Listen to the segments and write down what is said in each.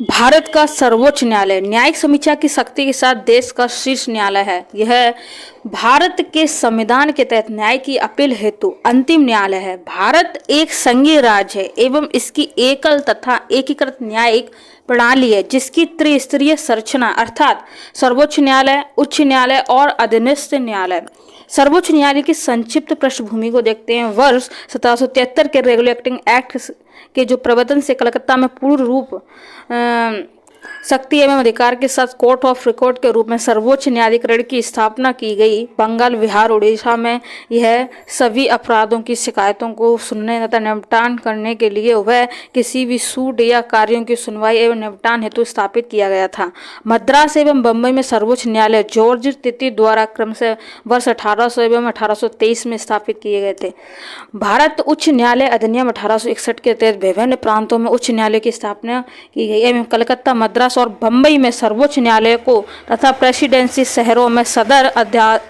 भारत का सर्वोच्च न्यायालय न्यायिक समीक्षा की शक्ति के साथ देश का शीर्ष न्यायालय है। यह भारत के संविधान के तहत न्याय की अपील हेतु अंतिम न्यायालय है। भारत एक संघीय राज्य है एवं इसकी एकल तथा एकीकृत न्यायिक प्रणाली है, जिसकी त्रिस्तरीय संरचना अर्थात सर्वोच्च न्यायालय, उच्च न्यायालय और अधीनस्थ न्यायालय। सर्वोच्च न्यायालय की संक्षिप्त पृष्ठभूमि को देखते हैं। वर्ष 1773 के रेगुलेटिंग एक्ट के जो प्रवर्तन से कलकत्ता में पूर्ण रूप शक्ति एवं अधिकार के साथ कोर्ट ऑफ रिकॉर्ड के रूप में सर्वोच्च न्यायाधिकरण की स्थापना की गई। बंगाल, बिहार, उड़ीसा में यह सभी अपराधों की शिकायतों को सुनने तथा निपटान करने के लिए वह किसी भी सूट या कार्यों की सुनवाई एवं निपटान हेतु स्थापित किया गया था। मद्रास एवं बम्बई में सर्वोच्च न्यायालय जॉर्ज तृतीय द्वारा क्रमशः वर्ष 1800 एवं 1823 में स्थापित किए गए थे। भारत उच्च न्यायालय अधिनियम 1861 के तहत विभिन्न प्रांतों में उच्च न्यायालय की स्थापना की गई एवं कलकत्ता, मद्रास और बम्बई में सर्वोच्च न्यायालय को तथा प्रेसिडेंसी शहरों में सदर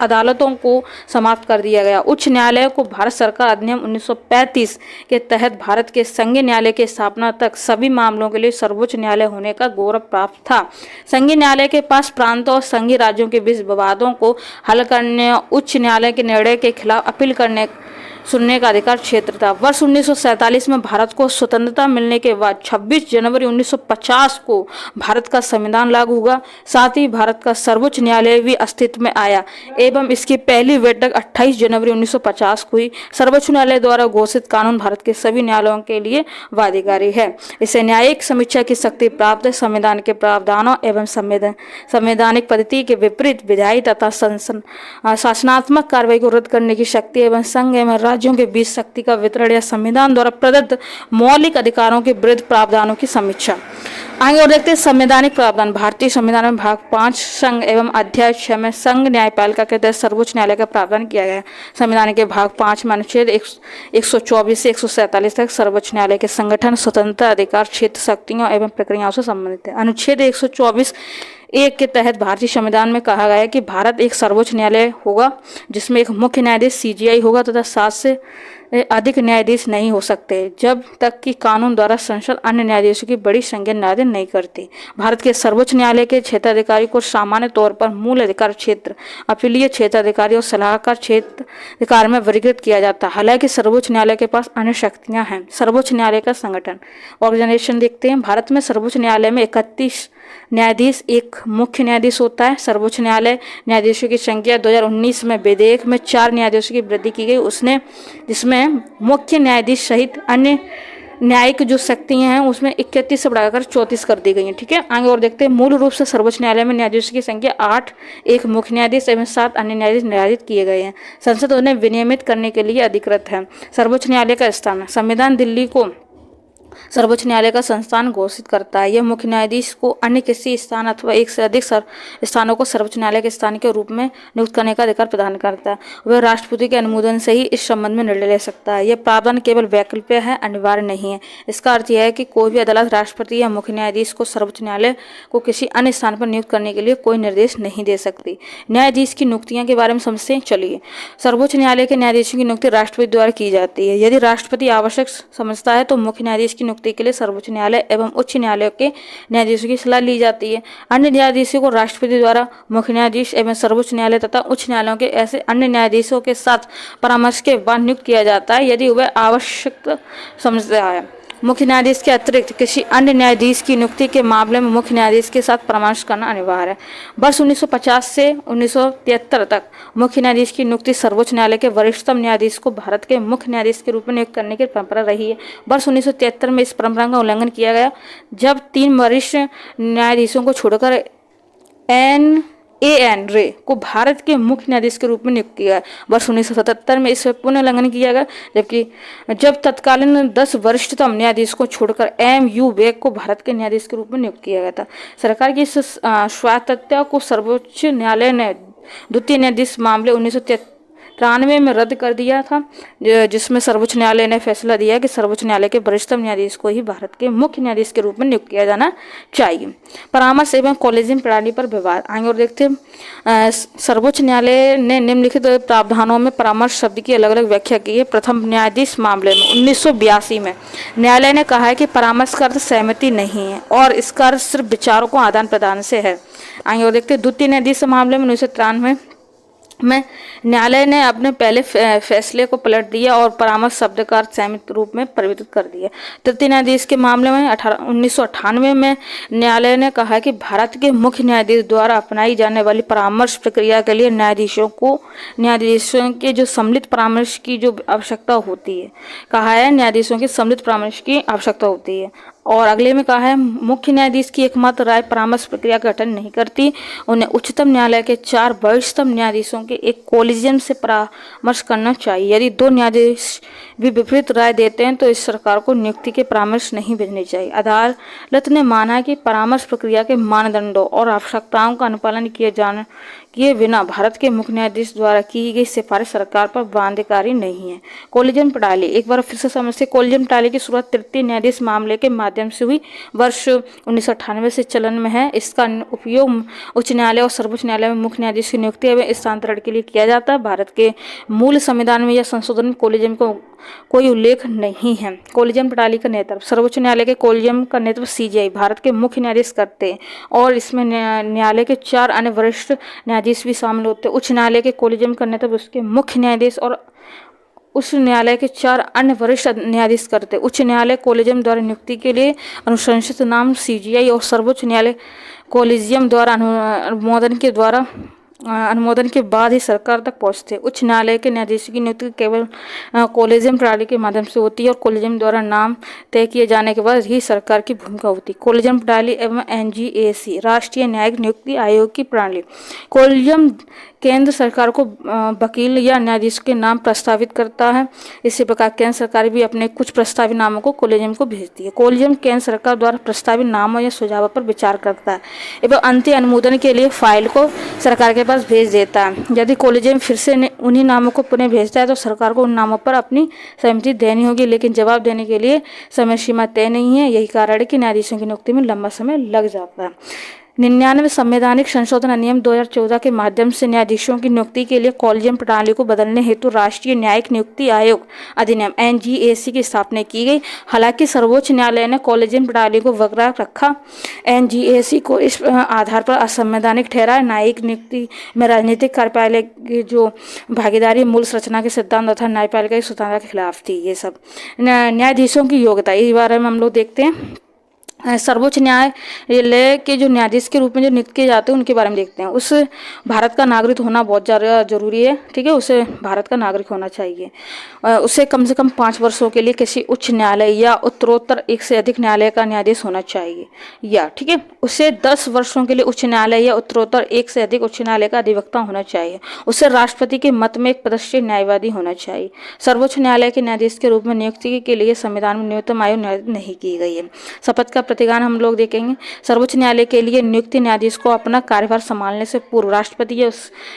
अदालतों को समाप्त कर दिया गया। उच्च न्यायालय को भारत सरकार अधिनियम 1935 के तहत भारत के संघीय न्यायालय की स्थापना तक सभी मामलों के लिए सर्वोच्च न्यायालय होने का गौरव प्राप्त था। संघीय न्यायालय के पास प्रांतों और संघीय राज्यों के बीच विवादों को हल करने, उच्च न्यायालय के निर्णय के खिलाफ अपील करने सुनने का अधिकार क्षेत्र था। वर्ष 1947 में भारत को स्वतंत्रता मिलने के बाद 26 जनवरी 1950 को भारत का संविधान लागू हुआ। साथ ही भारत का सर्वोच्च न्यायालय भी अस्तित्व में आया एवं इसकी पहली बैठक 28 जनवरी 1950 को हुई। सर्वोच्च न्यायालय द्वारा घोषित कानून भारत के सभी न्यायालयों के लिए बाध्यकारी है। इसे न्यायिक समीक्षा की शक्ति प्राप्त है। संविधान के प्रावधानों एवं संवैधानिक पद्धति के विपरीत विधायी तथा शासनात्मक कार्रवाई को रद्द करने की शक्ति एवं संघ एवं राज्यों के बीच शक्ति का वितरण या संविधान द्वारा प्रदत्त मौलिक अधिकारों के विरुद्ध प्रावधानों की समीक्षा। आगे और देखते हैं संवैधानिक प्रावधान। भारतीय संविधान में भाग 5 संघ एवं अध्याय 6 में संघ न्यायपालिका के तहत सर्वोच्च न्यायालय का प्रावधान किया गया है। संविधान के भाग 5 में अनुच्छेद 124 से 147 तक सर्वोच्च न्यायालय के संगठन, स्वतंत्रता, अधिकार, क्षेत्र, शक्तियों एवं प्रक्रियाओं से संबंधित है। अनुच्छेद 124(1) के तहत भारतीय संविधान में कहा गया है कि भारत एक सर्वोच्च न्यायालय होगा जिसमें एक मुख्य न्यायाधीश सीजेआई होगा तथा 7 से अधिक न्यायाधीश नहीं हो सकते जब तक कि कानून द्वारा संसद अन्य न्यायाधीशों की बड़ी संख्या निर्धारित नहीं करती। भारत के सर्वोच्च न्यायालय के क्षेत्राधिकारी को सामान्य तौर पर मूल अधिकार क्षेत्र, अपीलीय क्षेत्राधिकारी और सलाहकार क्षेत्राधिकार में वर्गीकृत किया जाता है। हालांकि सर्वोच्च न्यायालय के पास अन्य शक्तियां हैं। सर्वोच्च न्यायालय का संगठन ऑर्गेनाइजेशन देखते हैं। भारत में सर्वोच्च न्यायालय में 31 न्यायाधीश, एक मुख्य न्यायाधीश होता है। सर्वोच्च न्यायालय न्यायाधीशों की संख्या 2019 में विधेयक में 4 न्यायाधीशों की वृद्धि की गई, जिसमें मुख्य न्यायाधीश सहित अन्य न्यायिक जो शक्तियां हैं उसमें 31 से बढ़ाकर 34 कर दी गई हैं। ठीक है, आगे और देखते हैं। मूल रूप से सर्वोच्च न्यायालय में न्यायाधीशों की संख्या 8, एक मुख्य न्यायाधीश एवं 7 अन्य न्यायाधीश निर्धारित किए गए हैं। संसद उन्हें विनियमित करने के लिए अधिकृत है। सर्वोच्च न्यायालय का स्थान। संविधान दिल्ली को सर्वोच्च न्यायालय का संस्थान घोषित करता है। यह मुख्य न्यायाधीश को अन्य किसी स्थान अथवा एक से अधिक स्थानों को सर्वोच्च न्यायालय के स्थान के रूप में नियुक्त करने का अधिकार प्रदान करता है। वह राष्ट्रपति के अनुमोदन से ही इस संबंध में निर्णय ले सकता है। यह प्रावधान केवल वैकल्पिक है, अनिवार्य नहीं है। इसका अर्थ यह है कि कोई भी अदालत राष्ट्रपति या मुख्य न्यायाधीश को सर्वोच्च न्यायालय को किसी अन्य स्थान पर नियुक्त करने के लिए कोई निर्देश नहीं दे सकती। न्यायाधीश की नियुक्तियां के बारे में समझते हैं। चलिए, सर्वोच्च न्यायालय के न्यायाधीशों की नियुक्ति राष्ट्रपति द्वारा की जाती है। यदि राष्ट्रपति आवश्यक समझता है तो मुख्य न्यायाधीश की नियुक्ति के लिए सर्वोच्च न्यायालय एवं उच्च न्यायालय के न्यायाधीशों की सलाह ली जाती है। अन्य न्यायाधीशों को राष्ट्रपति द्वारा मुख्य न्यायाधीश एवं सर्वोच्च न्यायालय तथा उच्च न्यायालयों के ऐसे अन्य न्यायाधीशों के साथ परामर्श के बाद नियुक्त किया जाता है यदि वह आवश्यक समझता है। मुख्य न्यायाधीश के अतिरिक्त किसी अन्य न्यायाधीश की नियुक्ति के मामले में मुख्य न्यायाधीश के साथ परामर्श करना अनिवार्य है। वर्ष 1950 से 1973 तक मुख्य न्यायाधीश की नियुक्ति सर्वोच्च न्यायालय के वरिष्ठतम न्यायाधीश को भारत के मुख्य न्यायाधीश के रूप में नियुक्त करने की परंपरा रही है। वर्ष 1973 में इस परंपरा का उल्लंघन किया गया जब 3 वरिष्ठ न्यायाधीशों को छोड़कर एन रे को भारत के मुख्य न्यायाधीश के रूप में नियुक्त किया गया। वर्ष 1977 में इस पुनः उल्लंघन किया गया जब तत्कालीन 10 वरिष्ठतम न्यायाधीश को छोड़कर यू वेग को भारत के न्यायाधीश के रूप में नियुक्त किया गया था। सरकार की इस स्वायत्तता को सर्वोच्च न्यायालय ने द्वितीय न्यायाधीश मामले 1993 में रद्द कर दिया था, जिसमें सर्वोच्च न्यायालय ने फैसला दिया कि सर्वोच्च न्यायालय के वरिष्ठतम न्यायाधीश को ही भारत के मुख्य न्यायाधीश के रूप में नियुक्त किया जाना चाहिए। परामर्श एवं कॉलेजियम प्रणाली पर विवाद। आगे और देखते हैं, सर्वोच्च न्यायालय ने निम्नलिखित प्रावधानों में परामर्श शब्द की अलग अलग व्याख्या की है। प्रथम, न्यायाधीश मामले में 1982 में न्यायालय ने कहा है कि परामर्श का अर्थ सहमति नहीं है और इसका अर्थ सिर्फ विचारों को आदान प्रदान से है। आगे और देखते हैं, द्वितीय न्यायाधीश मामले में 1993 में न्यायालय ने अपने पहले फैसले को पलट दिया और परामर्श शब्द का अर्थ सहमति रूप में परिवर्तित कर दिया। तृतीय न्यायाधीश के मामले में 1998 में न्यायालय ने कहा कि भारत के मुख्य न्यायाधीश द्वारा अपनाई जाने वाली परामर्श प्रक्रिया के लिए न्यायाधीशों के जो सम्मिलित परामर्श की जो आवश्यकता होती है, कहा है न्यायाधीशों की सम्मिलित परामर्श की आवश्यकता होती है। और अगले में कहा है, मुख्य न्यायाधीश की एकमात्र राय परामर्श प्रक्रिया का गठन नहीं करती, उन्हें उच्चतम न्यायालय के 4 वरिष्ठतम न्यायाधीशों के एक कॉलेजियम से परामर्श करना चाहिए। यदि 2 न्यायाधीश भी विपरीत राय देते हैं तो इस सरकार को नियुक्ति के परामर्श नहीं भेजने चाहिए। अदालत ने माना है कि परामर्श प्रक्रिया के मानदंडों और आवश्यकताओं का अनुपालन किए बिना भारत के मुख्य न्यायाधीश द्वारा की गई सिफारिश सरकार पर बाध्यकारी नहीं है। कॉलेजियम प्रणाली, एक बार फिर से समझते, कॉलेजियम प्रणाली की शुरुआत तृतीय न्यायाधीश मामले के माध्यम से हुई, वर्ष 1998 से चलन में है। इसका उपयोग उच्च न्यायालय और सर्वोच्च न्यायालय में मुख्य न्यायाधीश की नियुक्ति एवं स्थानांतरण के लिए किया जाता है। भारत के मूल संविधान में या संशोधन में कॉलेजियम को कोई उल्लेख नहीं है। कॉलेजियम प्रणाली का नेतृत्व, सर्वोच्च न्यायालय के कॉलेजियम का नेतृत्व सीजेआई भारत के मुख्य न्यायाधीश करते हैं और इसमें न्यायालय के 4 अन्य वरिष्ठ न्यायाधीश भी शामिल होते हैं। उच्च न्यायालय के कॉलेजियम का नेतृत्व उसके मुख्य न्यायाधीश और उच्च न्यायालय के 4 अन्य वरिष्ठ न्यायाधीश करते हैं। उच्च न्यायालय कॉलेजियम द्वारा नियुक्ति के लिए अनुशंसित नाम सीजेआई और सर्वोच्च न्यायालय कॉलेजियम द्वारा अनुमोदन के बाद ही सरकार तक पहुंचते। उच्च न्यायालय के न्यायाधीशों की नियुक्ति केवल कॉलेजियम प्रणाली के माध्यम से होती है और कॉलेजियम द्वारा नाम तय किए जाने के बाद ही सरकार की भूमिका होती है। कॉलेजियम प्रणाली एवं एनजीएसी, राष्ट्रीय न्यायिक नियुक्ति आयोग की प्रणाली। कॉलेजियम केंद्र सरकार को वकील या न्यायाधीश के नाम प्रस्तावित करता है। इसी प्रकार केंद्र सरकार भी अपने कुछ प्रस्तावित नामों को कॉलेजियम को भेजती है। कॉलेजियम केंद्र सरकार द्वारा प्रस्तावित नामों या सुझावों पर विचार करता है एवं अंतिम अनुमोदन के लिए फाइल को सरकार के पास भेज देता है। यदि कॉलेजियम फिर से उन्हीं नामों को पुनः भेजता है तो सरकार को उन नामों पर अपनी सहमति देनी होगी, लेकिन जवाब देने के लिए समय सीमा तय नहीं है। यही कारण है कि न्यायाधीशों की नियुक्ति में लंबा समय लग जाता है। 99 संवैधानिक संशोधन अधिनियम 2014 के माध्यम से न्यायाधीशों की नियुक्ति के लिए कॉलेजियम प्रणाली को बदलने हेतु राष्ट्रीय न्यायिक नियुक्ति आयोग अधिनियम एनजीएसी की स्थापना की गई। हालांकि सर्वोच्च न्यायालय ने कॉलेजियम प्रणाली को बरकरार रखा। एनजीएसी को इस आधार पर असंवैधानिक ठहराया। न्यायिक नियुक्ति में राजनीतिक कार्यपालिका की जो भागीदारी मूल संरचना के सिद्धांत तथा न्यायपालिका की स्वतंत्रता के खिलाफ थी। ये सब न्यायाधीशों की योग्यता, इस बारे में हम लोग देखते हैं। सर्वोच्च न्यायालय के जो न्यायाधीश के रूप में जो नियुक्त किए जाते हैं उनके बारे में देखते हैं। उस भारत का नागरिक होना बहुत ज़्यादा जरूरी है, ठीक है। उसे भारत का नागरिक होना चाहिए। उसे कम से कम 5 वर्षों के लिए किसी उच्च न्यायालय या उत्तरोत्तर 1 से अधिक न्यायालय का न्यायाधीश होना चाहिए, या ठीक है उसे 10 वर्षों के लिए उच्च न्यायालय या उत्तरोत्तर 1 से अधिक उच्च न्यायालय का अधिवक्ता होना चाहिए। उसे राष्ट्रपति के मत में एक प्रतिष्ठित न्यायवादी होना चाहिए। सर्वोच्च न्यायालय के न्यायाधीश के रूप में नियुक्ति के लिए संविधान में न्यूनतम आयु निर्धारित नहीं की गई है। शपथ का प्रतिज्ञान हम लोग देखेंगे। सर्वोच्च न्यायालय के लिए नियुक्त न्यायाधीश को अपना कार्यभार संभालने से पूर्व राष्ट्रपति या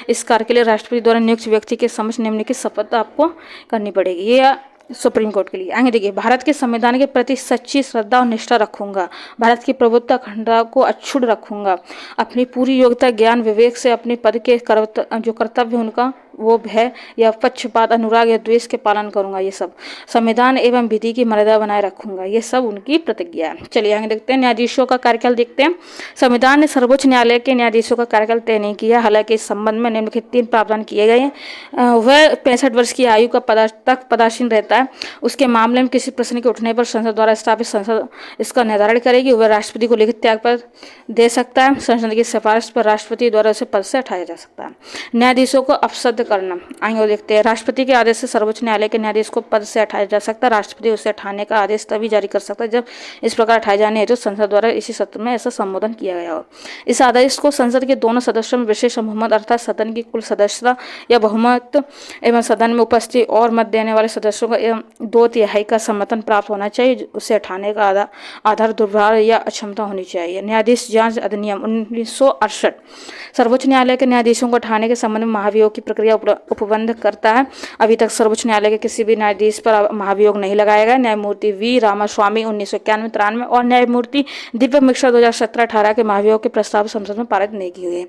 इस कार्य के लिए राष्ट्रपति द्वारा नियुक्त व्यक्ति के समक्ष निम्नलिखित शपथ आपको करनी पड़ेगी। ये सुप्रीम कोर्ट के लिए। आगे देखिए, भारत के संविधान के प्रति सच्ची श्रद्धा और निष्ठा रखूंगा। भारत की प्रभुत्व अखंडता को अक्षुण्ण रखूंगा। अपनी पूरी योग्यता, ज्ञान, विवेक से अपने पद के जो कर्तव्य उनका वो भय या पक्षपात, अनुराग या द्वेष के पालन करूंगा। ये सब संविधान एवं विधि की मर्यादा बनाए रखूंगा। ये सब उनकी प्रतिज्ञा है। चलिए आगे देखते हैं, न्यायाधीशों का कार्यकाल देखते हैं। संविधान ने सर्वोच्च न्यायालय के न्यायाधीशों का कार्यकाल तय नहीं किया। हालांकि इस संबंध में निम्नलिखित 3 प्रावधान किए गए हैं। वह 65 वर्ष की आयु का तक पदासीन रहता है। उसके मामले में किसी प्रश्न के उठने पर संसद द्वारा स्थापित संसद इसका निर्धारण करेगी। वह राष्ट्रपति को लिखित त्याग पर दे सकता है। संसद की सिफारिश पर राष्ट्रपति द्वारा उसे पद से हटाया जा सकता है। न्यायाधीशों को अपसद करना, आगे देखते हैं। राष्ट्रपति के आदेश से सर्वोच्च न्यायालय के न्यायाधीश को पद से हटाया जा सकता है। राष्ट्रपति उसे हटाने का आदेश तभी जारी कर सकता है जब इस प्रकार हटाए जाने हेतु संसद द्वारा इसी सत्र में ऐसा संबोधन किया गया हो। इस आदेश को संसद के दोनों सदस्यों में विशेष बहुमत अर्थात सदन की कुल सदस्यता या बहुमत एवं सदन में उपस्थित और मत देने वाले सदस्यों का 2/3 का समर्थन प्राप्त होना चाहिए। उसे हटाने का आधार दुर्व्यवहार या अक्षमता होनी चाहिए। न्यायाधीश जांच अधिनियम 1968 सर्वोच्च न्यायालय के न्यायाधीशों को हटाने के संबंध में महाभियोग की प्रक्रिया प्रक्रिया उपबंध करता है। अभी तक सर्वोच्च न्यायालय के किसी भी न्यायाधीश पर महाभियोग नहीं लगाया गया। न्यायमूर्ति वी रामास्वामी 1991-93 और न्यायमूर्ति दीपक मिश्रा 2017-18 के महाभियोग के प्रस्ताव संसद में पारित नहीं किए गए।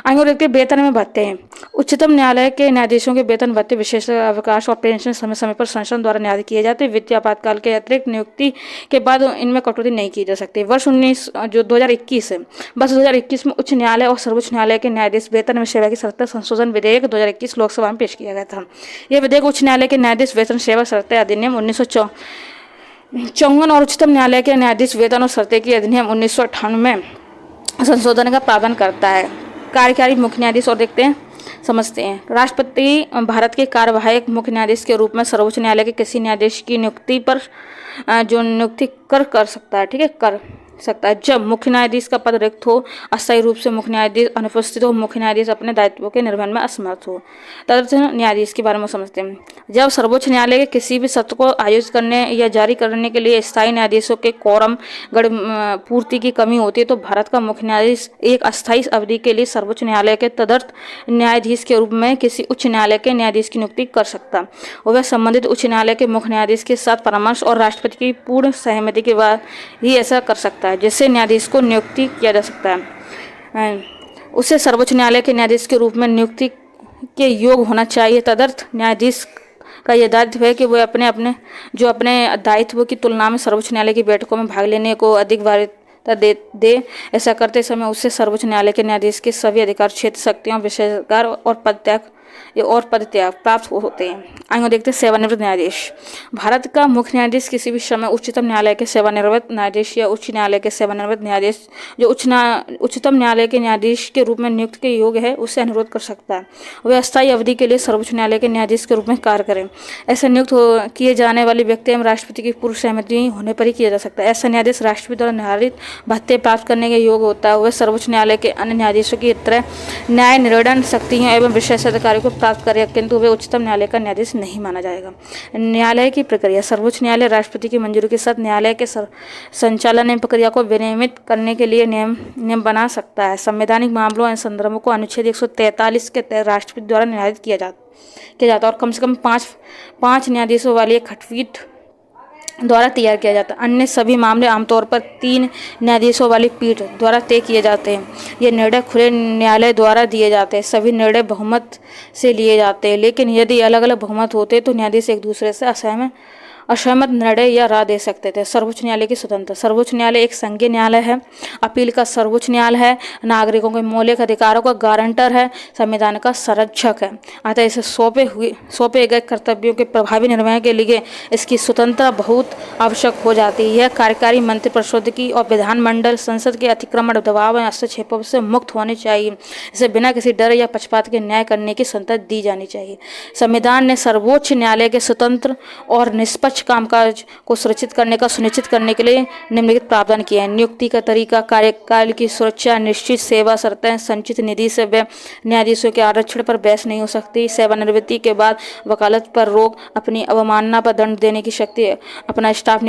आगे देखते हैं वेतन में भत्ते हैं। उच्चतम न्यायालय के न्यायाधीशों के वेतन भत्ते, विशेष अवकाश और पेंशन समय समय पर संसद द्वारा निर्धारित किए जाते हैं। वित्तीय आपातकाल के अतिरिक्त नियुक्ति के बाद इनमें कटौती नहीं की जा सकती। वर्ष 2021 है, बस 2021 में उच्च न्यायालय और सर्वोच्च न्यायालय के न्यायाधीश वेतन में सेवा की शर्तें संशोधन विधेयक 2021 लोकसभा में पेश किया गया था। यह विधेयक उच्च न्यायालय के न्यायाधीश वेतन सेवा शर्तें अधिनियम 1954 और उच्चतम न्यायालय के न्यायाधीश वेतन और शर्तें की अधिनियम 1998 में संशोधन का प्रावधान करता है। कार्यकारी मुख्य न्यायाधीश और देखते हैं, समझते हैं। राष्ट्रपति भारत के कार्यवाहक मुख्य न्यायाधीश के रूप में सर्वोच्च न्यायालय के किसी न्यायाधीश की नियुक्ति पर जो नियुक्ति कर सकता है, ठीक है, कर सकता है जब मुख्य न्यायाधीश का पद रिक्त हो, अस्थायी रूप से मुख्य न्यायाधीश अनुपस्थित हो, मुख्य न्यायाधीश अपने दायित्वों के निर्वहन में असमर्थ हो। तदर्थ न्यायाधीश के बारे में समझते हैं। जब सर्वोच्च न्यायालय के किसी भी सत्र को आयोजित करने या जारी करने के लिए स्थायी न्यायाधीशों के कोरम पूर्ति की कमी होती है तो भारत का मुख्य न्यायाधीश एक अस्थायी अवधि के लिए सर्वोच्च न्यायालय के तदर्थ न्यायाधीश के रूप में किसी उच्च न्यायालय के न्यायाधीश की नियुक्ति कर सकता। वह संबंधित उच्च न्यायालय के मुख्य न्यायाधीश के साथ परामर्श और राष्ट्रपति की पूर्ण सहमति के बाद ही ऐसा कर सकता है, जिससे न्यायाधीश को नियुक्ति किया जा सकता है। उसे सर्वोच्च न्यायालय के न्यायाधीश के रूप में नियुक्ति के योग होना चाहिए। तदर्थ न्यायाधीश का यह दायित्व है कि वह अपने दायित्व की तुलना में सर्वोच्च न्यायालय की बैठकों में भाग लेने को अधिक वरीयता दे। ऐसा करते समय उससे सर्वोच्च न्यायालय के न्यायाधीश के सभी अधिकार, क्षेत्र, शक्तियों, विशेषाधिकार और पदत्याग प्राप्त होते हैं। आगे देखते हैं सेवानिवृत्त न्यायाधीश। भारत का मुख्य न्यायाधीश किसी भी समय उच्चतम न्यायालय के सेवानिवृत्त न्यायाधीश या उच्च न्यायालय के सेवानिवृत्त न्यायाधीश जो उच्चतम न्यायालय के न्यायाधीश के रूप में नियुक्त के योग्य है उससे अनुरोध कर सकता है। वह अस्थायी अवधि के लिए सर्वोच्च न्यायालय के न्यायाधीश के रूप में कार्य करें। ऐसे नियुक्त किए जाने वाले व्यक्ति एवं राष्ट्रपति की पूर्व सहमति होने पर ही किया जा सकता है। ऐसा न्यायाधीश राष्ट्रपति द्वारा निर्धारित भत्ते प्राप्त करने के योग्य होता है। वह सर्वोच्च न्यायालय के अन्य न्यायाधीशों की तरह न्याय निर्णय शक्तियों एवं विशेषाधिकारों को प्राप्त करे, किंतु वे उच्चतम न्यायालय का न्यायाधीश नहीं माना जाएगा। न्यायालय की प्रक्रिया। सर्वोच्च न्यायालय राष्ट्रपति की मंजूरी के साथ न्यायालय के संचालन एवं प्रक्रिया को विनियमित करने के लिए नियम बना सकता है। संवैधानिक मामलों एवं संदर्भों को अनुच्छेद 143 के तहत राष्ट्रपति द्वारा निर्धारित किया जाता और कम से कम पाँच न्यायाधीशों वाली एक खंडपीठ द्वारा तैयार किया जाता है। अन्य सभी मामले आमतौर पर 3 न्यायाधीशों वाली पीठ द्वारा तय किए जाते हैं। ये निर्णय खुले न्यायालय द्वारा दिए जाते हैं। सभी निर्णय बहुमत से लिए जाते हैं, लेकिन यदि अलग अलग बहुमत होते तो न्यायाधीश एक दूसरे से असहमत निर्णय या राय दे सकते थे। सर्वोच्च न्यायालय की स्वतंत्रता। सर्वोच्च न्यायालय एक संघीय न्यायालय है, अपील का सर्वोच्च न्यायालय है, नागरिकों के मौलिक अधिकारों का गारंटर है, संविधान का संरक्षक है। अतः इसे सौंपे गए कर्तव्यों के प्रभावी निर्वहन के लिए इसकी स्वतंत्रता बहुत आवश्यक हो जाती है। यह कार्यकारी मंत्रिपरिषद की और विधानमंडल संसद के अतिक्रमण, दबाव और हस्तक्षेपों से मुक्त होनी चाहिए। इसे बिना किसी डर या पक्षपात के न्याय करने की स्वतंत्रता दी जानी चाहिए। संविधान ने सर्वोच्च न्यायालय के स्वतंत्र और निष्पक्ष कामकाज को सुनिश्चित करने के लिए निम्नलिखित प्रावधान किए हैं। नियुक्ति का तरीका, कार्यकाल की सुरक्षा, निश्चित सेवा शर्तें, संचित निधि से न्यायाधीशों के आरक्षण पर बहस नहीं हो सकती, सेवानिवृत्ति के बाद वकालत पर रोक, अपनी अवमानना पर दंड देने की शक्ति, अपना स्टाफ